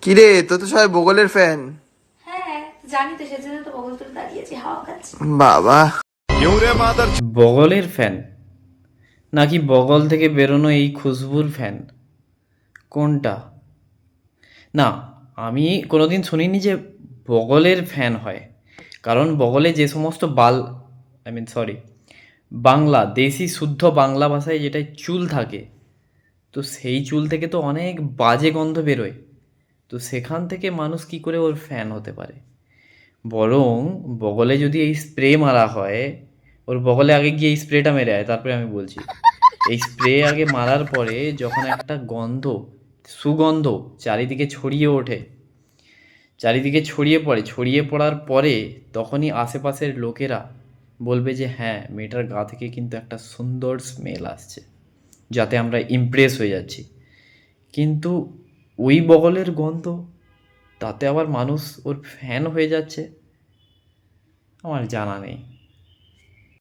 কিরে, তো তো সবাই বগলের ফ্যান। হ্যাঁ, জানি তো, সেজন্য তো বগল তুলে দাঁড়িয়েছি, হাওয়া খাচ্ছি। বাবা। বগলের ফ্যান নাকি বগল থেকে বেরোনো এই খুশবুর ফ্যান, কোনটা? না, আমি কোনোদিন শুনিনি যে বগলের ফ্যান হয়। কারণ বগলে যে সমস্ত সরি, বাংলা দেশি শুদ্ধ বাংলা ভাষায় যেটা চুল থাকে, তো সেই চুল থেকে তো অনেক বাজে গন্ধ বেরোয়। তো সেখান থেকে মানুষ কি করে ওর ফ্যান হতে পারে? বরং বগলে যদি এই স্প্রে মারা হয়, ওর বগলে আগে গিয়ে এই স্প্রেটা মেরে আয়, তারপরে আমি বলছি। এই স্প্রে আগে মারার পরে যখন একটা সুগন্ধ চারিদিকে ছড়িয়ে ওঠে, চারিদিকে ছড়িয়ে পড়ে, ছড়িয়ে পড়ার পরে তখনই আশেপাশের লোকেরা বলবে যে হ্যাঁ, মেয়েটার গা থেকে কিন্তু একটা সুন্দর স্মেল আসছে, যাতে আমরা ইমপ্রেস হয়ে যাচ্ছি। কিন্তু ওই বগলের গন্ধ, তাতে আবার মানুষ ওর ফ্যান হয়ে যাচ্ছে, আমার জানা নেই।